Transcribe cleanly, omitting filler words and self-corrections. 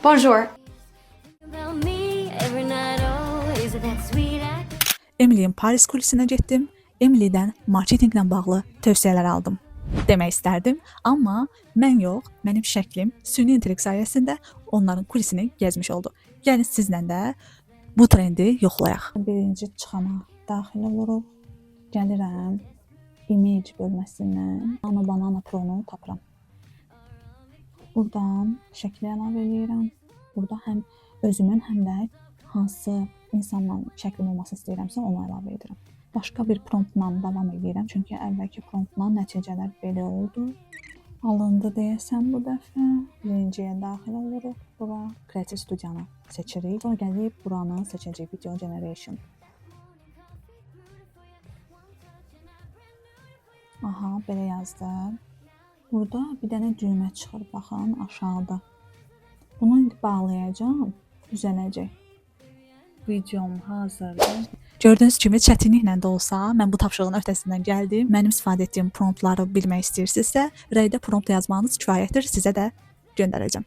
Bonjour. Emily'in Paris kulisinə getdim. Emily'dən marketinqlə bağlı tövsiyələr aldım demək istərdim, amma mən yox, mənim şəklim süni intellekt sayəsində onların kulisini gəzmiş oldu. Yəni sizlə də bu trendi yoxlayaq. Birinci çıxana daxil oluruq. Gəlirəm image bölməsindən Banana Pro-nu tapıram. Buradan şəkli əlavə edirəm. Burada həm özümün, həm də hansı insanla şəklim olmasını istəyirəmsə onu əlavə edirəm. Başqa bir promptla davam edirəm, çünki əvvəlki promptla nəticələr belə oldu. Alındı deyəsən bu dəfə. Birinciyə daxil oluruq. Bura Creative Studio-nu seçirik. Sonra gəlib buranı seçəcəyik, Video Generation. Aha, belə yazdım. Burada bir dənə düymə çıxır, baxın, aşağıda. Bunu indi bağlayacağım, düzələcək. Videom hazırdır. Gördüyünüz kimi çətinliklə də olsa, mən bu tapşırığın öhdəsindən gəldim. Mənim istifadə etdiyim promptları bilmək istəyirsinizsə, rəydə prompt yazmanız kifayətdir, sizə də göndərəcəm.